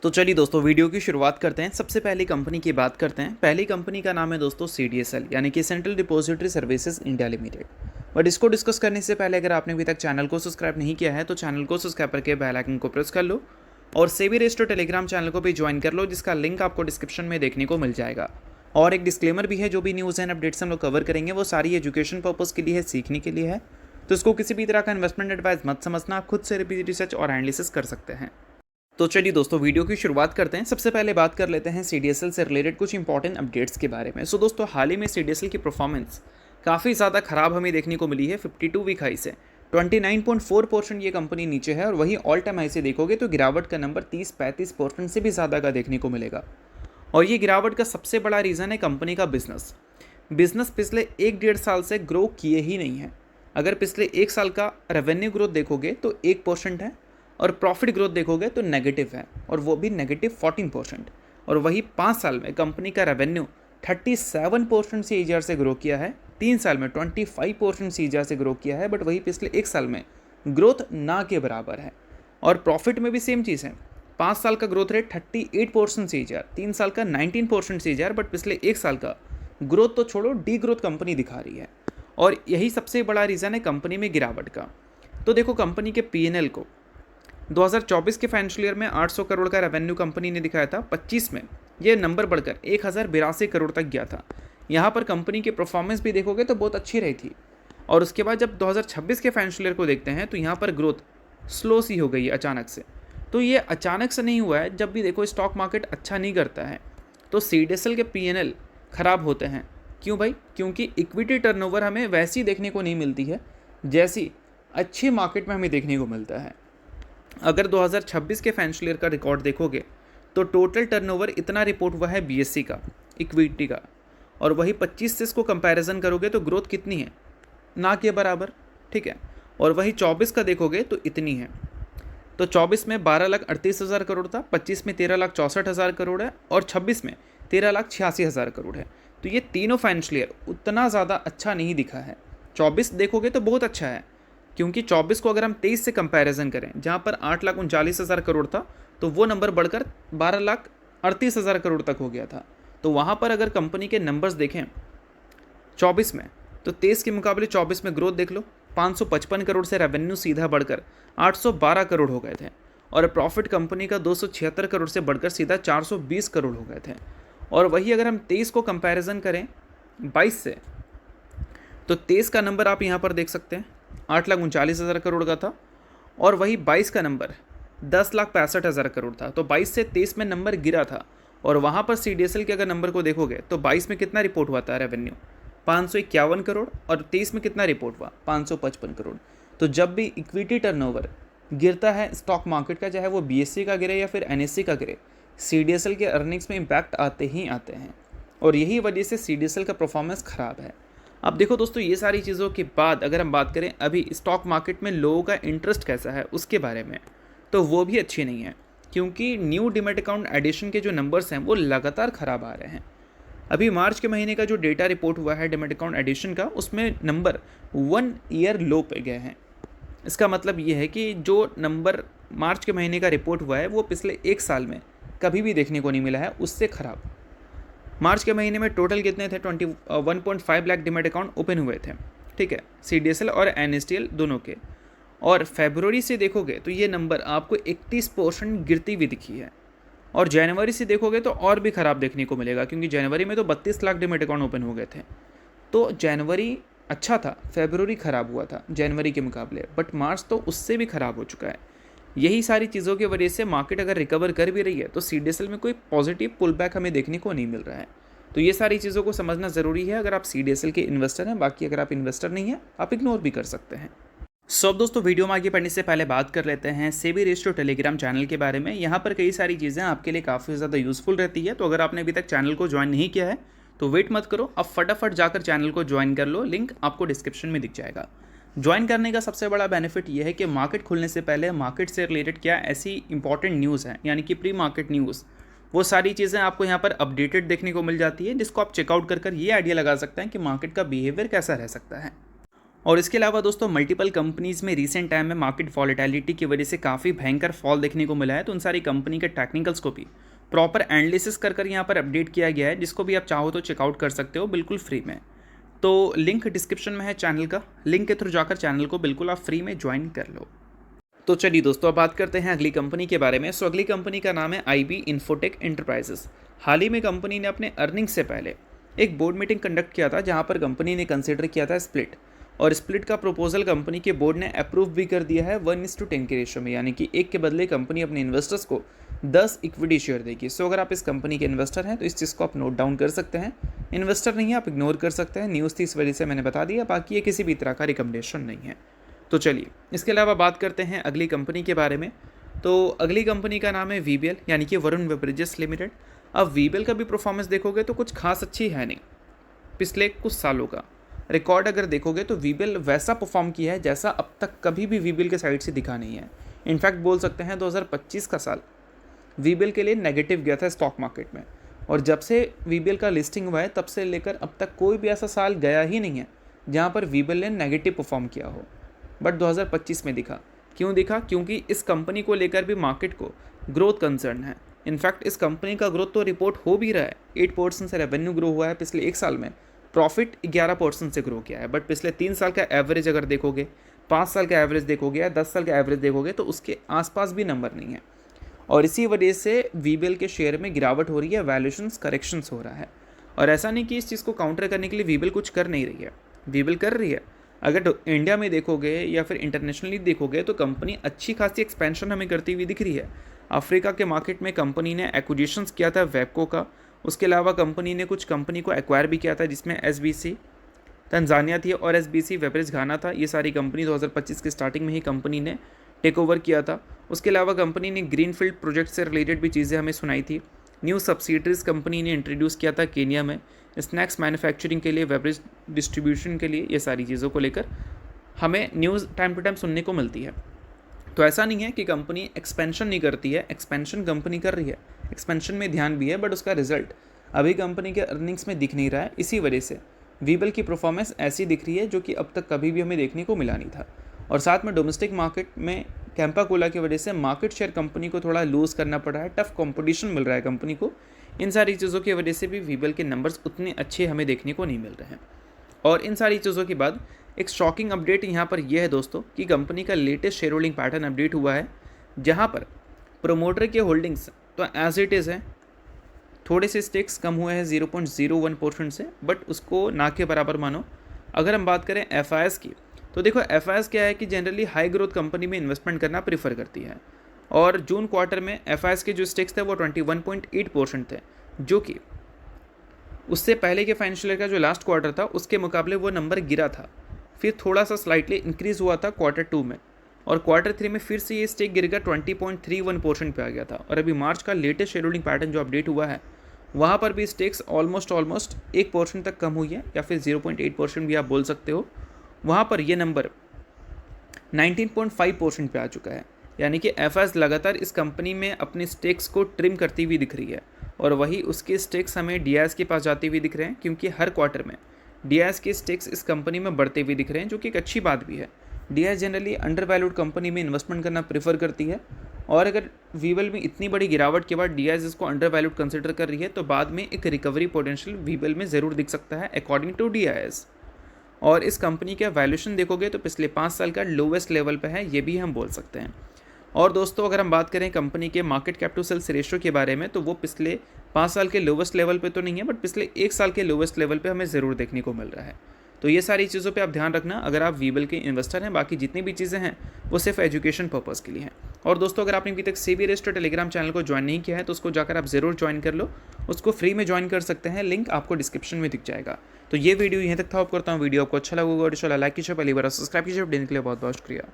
तो चलिए दोस्तों वीडियो की शुरुआत करते हैं। सबसे पहली कंपनी की बात करते हैं। पहली कंपनी का नाम है दोस्तों CDSL यानी कि central depository services India limited. But इसको डिस्कस करने से पहले अगर आपने अभी तक चैनल को सब्सक्राइब नहीं किया है तो चैनल को सब्सक्राइब करके बेल आइकन को प्रेस कर लो और सेबी रजिस्टर्ड टेलीग्राम चैनल को भी ज्वाइन कर लो, जिसका लिंक आपको डिस्क्रिप्शन में देखने को मिल जाएगा। और एक डिस्क्लेमर भी है, जो भी न्यूज़ एंड अपडेट्स हम लोग कवर करेंगे वो सारी एजुकेशन पर्पज़ के लिए है, सीखने के लिए है। तो इसको किसी भी तरह का इन्वेस्टमेंट एडवाइस मत समझना, आप खुद से रिसर्च और एनालिसिस कर सकते हैं। तो चलिए दोस्तों वीडियो की शुरुआत करते हैं। सबसे पहले बात कर लेते हैं CDSL से रिलेटेड कुछ इंपॉर्टेंट अपडेट्स के बारे में। दोस्तों हाल ही में CDSL की परफॉर्मेंस काफ़ी ज़्यादा ख़राब हमें देखने को मिली है। 52 वीक हाई से 29.4% ये कंपनी नीचे है और वहीं ऑल टाइम हाई से देखोगे तो गिरावट का नंबर 30-35% से भी ज़्यादा का देखने को मिलेगा। और ये गिरावट का सबसे बड़ा रीज़न है कंपनी का बिजनेस पिछले 1-1.5 साल से ग्रो किए ही नहीं है। अगर पिछले 1 साल का रेवेन्यू ग्रोथ देखोगे तो 1% है और प्रॉफिट ग्रोथ देखोगे तो नेगेटिव है, और वो भी -14%। और वही 5 साल में कंपनी का रेवेन्यू 37% CAGR से ग्रो किया है, 3 साल में 25% CAGR से ग्रो किया है, बट वही पिछले 1 साल में ग्रोथ ना के बराबर है। और प्रॉफिट में भी सेम चीज़ है। 5 साल का ग्रोथ रेट 38% CAGR, 3 साल का 19% CAGR, बट पिछले 1 साल का ग्रोथ तो छोड़ो, डी ग्रोथ कंपनी दिखा रही है। और यही सबसे बड़ा रीज़न है कंपनी में गिरावट का। तो देखो कंपनी के P&L को 2024 के फाइनेंशियल ईयर में 800 करोड़ का रेवेन्यू कंपनी ने दिखाया था। 25 में ये नंबर बढ़कर 1082 करोड़ तक गया था। यहाँ पर कंपनी की परफॉर्मेंस भी देखोगे तो बहुत अच्छी रही थी। और उसके बाद जब 2026 के फाइनेंशियल ईयर को देखते हैं तो यहाँ पर ग्रोथ स्लो सी हो गई है अचानक से। तो ये अचानक से नहीं हुआ है, जब भी देखो स्टॉक मार्केट अच्छा नहीं करता है तो CDSL के P&L ख़राब होते हैं। क्यों भाई? क्योंकि इक्विटी टर्नओवर हमें वैसी देखने को नहीं मिलती है जैसी अच्छी मार्केट में हमें देखने को मिलता है। अगर 2026 के फाइनेंशियल ईयर का रिकॉर्ड देखोगे तो टोटल टर्नओवर इतना रिपोर्ट हुआ है BSE का, इक्विटी का, और वही 25 से इसको कंपैरिजन करोगे तो ग्रोथ कितनी है? ना के बराबर, ठीक है। और वही 24 का देखोगे तो इतनी है। तो 24 में 12,38,000 करोड़ था, 25 में 13,64,000 करोड़ है और 26 में 13,86,000 करोड़ है। तो ये तीनों फाइनेंशियल ईयर उतना ज़्यादा अच्छा नहीं दिखा है। 24 देखोगे तो बहुत अच्छा है, क्योंकि 24 को अगर हम 23 से कंपैरिजन करें जहाँ पर 8,39,000 करोड़ था तो वो नंबर बढ़कर 12,38,000 करोड़ तक हो गया था। तो वहाँ पर अगर कंपनी के नंबर्स देखें 24 में तो 23 के मुकाबले 24 में ग्रोथ देख लो, 555 करोड़ से रेवेन्यू सीधा बढ़कर 812 करोड़ हो गए थे और प्रॉफिट कंपनी का 276 करोड़ से बढ़कर सीधा 420 करोड़ हो गए थे। और वही अगर हम 23 को कंपैरिजन करें 22 से तो 23 का नंबर आप यहाँ पर देख सकते हैं 8,39,000 करोड़ का था और वही 22 का नंबर 10,65,000 करोड़ था। तो 22 से 23 में नंबर गिरा था। और वहाँ पर CDSL के अगर नंबर को देखोगे तो 22 में कितना रिपोर्ट हुआ था रेवेन्यू? 551 करोड़, और 23 में कितना रिपोर्ट हुआ? 555 करोड़। तो जब भी इक्विटी टर्नओवर गिरता है स्टॉक मार्केट का, चाहे वो BSE का गिरे या फिर NSE का गिरे, CDSL के अर्निंग्स में इम्पैक्ट आते ही आते हैं। और यही वजह से CDSL का परफॉर्मेंस ख़राब है। अब देखो दोस्तों, ये सारी चीज़ों के बाद अगर हम बात करें अभी स्टॉक मार्केट में लोगों का इंटरेस्ट कैसा है उसके बारे में, तो वो भी अच्छी नहीं है, क्योंकि न्यू डिमेट अकाउंट एडिशन के जो नंबर्स हैं वो लगातार ख़राब आ रहे हैं। अभी मार्च के महीने का जो डेटा रिपोर्ट हुआ है डिमेट अकाउंट एडिशन का, उसमें नंबर 1 ईयर लो पे गए हैं। इसका मतलब ये है कि जो नंबर मार्च के महीने का रिपोर्ट हुआ है वो पिछले 1 साल में कभी भी देखने को नहीं मिला है, उससे ख़राब। मार्च के महीने में टोटल कितने थे? 21.5 लाख डिमेट अकाउंट ओपन हुए थे, ठीक है, CDSL और NSDL दोनों के। और फरवरी से देखोगे तो ये नंबर आपको 31% गिरती हुई दिखी है। और जनवरी से देखोगे तो और भी ख़राब देखने को मिलेगा, क्योंकि जनवरी में तो 32 लाख डिमेट अकाउंट ओपन हो गए थे। तो जनवरी अच्छा था, फरवरी ख़राब हुआ था जनवरी के मुकाबले, बट मार्च तो उससे भी ख़राब हो चुका है। यही सारी चीज़ों की वजह से मार्केट अगर रिकवर कर भी रही है तो CDSL में कोई पॉजिटिव पुल बैक हमें देखने को नहीं मिल रहा है। तो ये सारी चीज़ों को समझना ज़रूरी है अगर आप CDSL के इन्वेस्टर हैं। बाकी अगर आप इन्वेस्टर नहीं हैं आप इग्नोर भी कर सकते हैं। अब दोस्तों वीडियो में आगे बढ़ने से पहले बात कर लेते हैं सेबी रजिस्टर्ड टेलीग्राम चैनल के बारे में। यहाँ पर कई सारी चीज़ें आपके लिए काफ़ी ज़्यादा यूज़फुल रहती है। तो अगर आपने अभी तक चैनल को ज्वाइन नहीं किया है तो वेट मत करो, अब फटाफट जाकर चैनल को ज्वाइन कर लो, लिंक आपको डिस्क्रिप्शन में दिख जाएगा। ज्वाइन करने का सबसे बड़ा बेनिफिट ये है कि मार्केट खुलने से पहले मार्केट से रिलेटेड क्या ऐसी इंपॉर्टेंट न्यूज़ है, यानी कि प्री मार्केट न्यूज़, वो सारी चीज़ें आपको यहाँ पर अपडेटेड देखने को मिल जाती है, जिसको आप चेकआउट कर ये आइडिया लगा सकते हैं कि मार्केट का बिहेवियर कैसा रह सकता है। और इसके अलावा दोस्तों मल्टीपल कंपनीज़ में रिसेंट टाइम में मार्केट वॉलेटिलिटी की वजह से काफ़ी भयंकर फॉल देखने को मिला है, तो उन सारी कंपनी के टेक्निकल्स को भी प्रॉपर एनालिसिस कर यहाँ पर अपडेट किया गया है, जिसको भी आप चाहो तो चेकआउट कर सकते हो बिल्कुल फ्री में। तो लिंक डिस्क्रिप्शन में है चैनल का, लिंक के थ्रू जाकर चैनल को बिल्कुल आप फ्री में ज्वाइन कर लो। तो चलिए दोस्तों अब बात करते हैं अगली कंपनी के बारे में। सो अगली कंपनी का नाम है IB इन्फोटेक एंटरप्राइजेस। हाल ही में कंपनी ने अपने अर्निंग से पहले एक बोर्ड मीटिंग कंडक्ट किया था, जहां पर कंपनी ने कंसिडर किया था स्प्लिट, और स्प्लिट का प्रपोजल कंपनी के बोर्ड ने अप्रूव भी कर दिया है 1:10 के रेशो में, यानी कि एक के बदले कंपनी अपने इन्वेस्टर्स को 10 इक्विटी शेयर देगी। सो अगर आप इस कंपनी के इन्वेस्टर हैं तो इस चीज़ को आप नोट डाउन कर सकते हैं, इन्वेस्टर नहीं है आप इग्नोर कर सकते हैं, न्यूज़ थी इस वजह से मैंने बता दिया, बाकी ये किसी भी तरह का रिकमेंडेशन नहीं है। तो चलिए इसके अलावा बात करते हैं अगली कंपनी के बारे में। तो अगली कंपनी का नाम है VBL, यानी कि वरुण बेवरेजेस लिमिटेड। अब VBL का भी परफॉर्मेंस देखोगे तो कुछ खास अच्छी है नहीं, पिछले कुछ सालों का रिकॉर्ड अगर देखोगे तो VBL वैसा परफॉर्म किया है जैसा अब तक कभी भी VBL के साइड से दिखा नहीं है। इनफैक्ट बोल सकते हैं 2025 का साल VBL के लिए नेगेटिव गया था स्टॉक मार्केट में, और जब से VBL का लिस्टिंग हुआ है तब से लेकर अब तक कोई भी ऐसा साल गया ही नहीं है जहाँ पर VBL ने नेगेटिव परफॉर्म किया हो, बट 2025 में दिखा। क्यों दिखा? क्योंकि इस कंपनी को लेकर भी मार्केट को ग्रोथ कंसर्न है। इनफैक्ट इस कंपनी का ग्रोथ तो रिपोर्ट हो भी रहा है, 8% से रेवेन्यू ग्रो हुआ है पिछले एक साल में, प्रॉफिट 11% से ग्रो किया है, बट पिछले 3 साल का एवरेज अगर देखोगे, 5 साल का एवरेज देखोगे या 10 साल का एवरेज देखोगे तो उसके आसपास भी नंबर नहीं है, और इसी वजह से VBL के शेयर में गिरावट हो रही है, वैल्यूएशंस करेक्शंस हो रहा है। और ऐसा नहीं कि इस चीज़ को काउंटर करने के लिए VBL कुछ कर नहीं रही है, VBL कर रही है। अगर इंडिया में देखोगे या फिर इंटरनेशनली देखोगे तो कंपनी अच्छी खासी एक्सपेंशन हमें करती हुई दिख रही है। अफ्रीका के मार्केट में कंपनी ने एक्विजिशंस किया था वेबको का, उसके अलावा कंपनी ने कुछ कंपनी को एक्वायर भी किया था, जिसमें SBC तंजानिया थी और SBC वेबरेज घाना था। ये सारी कंपनी 2025 की स्टार्टिंग में ही कंपनी ने टेक ओवर किया था। उसके अलावा कंपनी ने ग्रीनफील्ड प्रोजेक्ट से रिलेटेड भी चीज़ें हमें सुनाई थी। न्यू सब्सिडरीज कंपनी ने इंट्रोड्यूस किया था केनिया में, स्नैक्स मैन्युफैक्चरिंग के लिए, वेबरेज डिस्ट्रीब्यूशन के लिए, ये सारी चीज़ों को लेकर हमें न्यूज़ टाइम टू टाइम सुनने को मिलती है। तो ऐसा नहीं है कि कंपनी एक्सपेंशन नहीं करती है, एक्सपेंशन कंपनी कर रही है, एक्सपेंशन में ध्यान भी है, बट उसका रिजल्ट अभी कंपनी के अर्निंग्स में दिख नहीं रहा है। इसी वजह से VBL की परफॉर्मेंस ऐसी दिख रही है जो कि अब तक कभी भी हमें देखने को मिला नहीं था। और साथ में डोमेस्टिक मार्केट में कैंपा कोला की वजह से मार्केट शेयर कंपनी को थोड़ा लूज़ करना पड़ रहा है, टफ कंपटीशन मिल रहा है कंपनी को। इन सारी चीज़ों की वजह से भी VBL के नंबर्स उतने अच्छे हमें देखने को नहीं मिल रहे हैं। और इन सारी चीज़ों के बाद एक शॉकिंग अपडेट यहाँ पर यह है दोस्तों कि कंपनी का latest share holding pattern update हुआ है, जहाँ पर प्रोमोटर के होल्डिंग्स तो एज इट इज़ है, थोड़े से स्टेक्स कम हुए हैं 0.01% से, बट उसको ना के बराबर मानो। अगर हम बात करें FIS की, तो देखो FIS क्या है कि जनरली हाई ग्रोथ कंपनी में इन्वेस्टमेंट करना प्रीफर करती है, और जून क्वार्टर में FIS के जो स्टेक्स थे वो 21.8% थे, जो कि उससे पहले के फाइनेंशियल ईयर का जो लास्ट क्वार्टर था उसके मुकाबले वो नंबर गिरा था, फिर थोड़ा सा स्लाइटली इंक्रीज़ हुआ था Q2 में, और Q3 में फिर से ये स्टेक गिर कर 20.31% पे आ गया था। और अभी मार्च का लेटेस्ट शेयर होल्डिंग पैटर्न जो अपडेट हुआ है, वहाँ पर भी स्टेक्स ऑलमोस्ट 1% तक कम हुई है, या फिर 0.8% भी आप बोल सकते हो। वहाँ पर ये नंबर 19.5% पे आ चुका है, यानी कि FIS लगातार इस कंपनी में अपनी स्टेक्स को ट्रिम करती हुई दिख रही है, और वही उसके स्टेक्स हमें DIS के पास जाते हुए दिख रहे हैं, क्योंकि हर क्वार्टर में DIS के स्टेक्स इस कंपनी में बढ़ते हुए दिख रहे हैं, जो कि एक अच्छी बात भी है। DIS generally under valued company में इन्वेस्टमेंट करना प्रेफर करती है, और अगर VBL में इतनी बड़ी गिरावट के बाद DIS इसको अंडर वैल्यूड कंसिडर कर रही है, तो बाद में एक रिकवरी पोटेंशियल VBL में ज़रूर दिख सकता है अकॉर्डिंग टू DIS। और इस कंपनी का वैल्यूएशन देखोगे तो पिछले 5 साल का लोवेस्ट लेवल पे है, ये भी हम बोल सकते हैं। और दोस्तों अगर हम बात करें कंपनी के market cap to sales ratio के बारे में, तो वो पिछले 5 साल के लोवेस्ट लेवल पे तो नहीं है, बट पिछले 1 साल के लोवेस्ट लेवल पे हमें ज़रूर देखने को मिल रहा है। तो ये सारी चीज़ों पे आप ध्यान रखना अगर आप VBL के इन्वेस्टर हैं। बाकी जितनी भी चीज़ें हैं वो सिर्फ एजुकेशन पर्पज़ के लिए हैं। और दोस्तों अगर आपने अभी तक सेबी रजिस्टर्ड टेलीग्राम चैनल को ज्वाइन नहीं किया है तो उसको जाकर आप ज़रूर ज्वाइन कर लो, उसको फ्री में ज्वाइन कर सकते हैं, लिंक आपको डिस्क्रिप्शन में दिख जाएगा। तो ये वीडियो यहीं तक था। आप करता हूँ वीडियो आपको अच्छा लगा, लाइक कीजिए, पहली बार सब्सक्राइब कीजिए। देने के लिए बहुत बहुत शुक्रिया।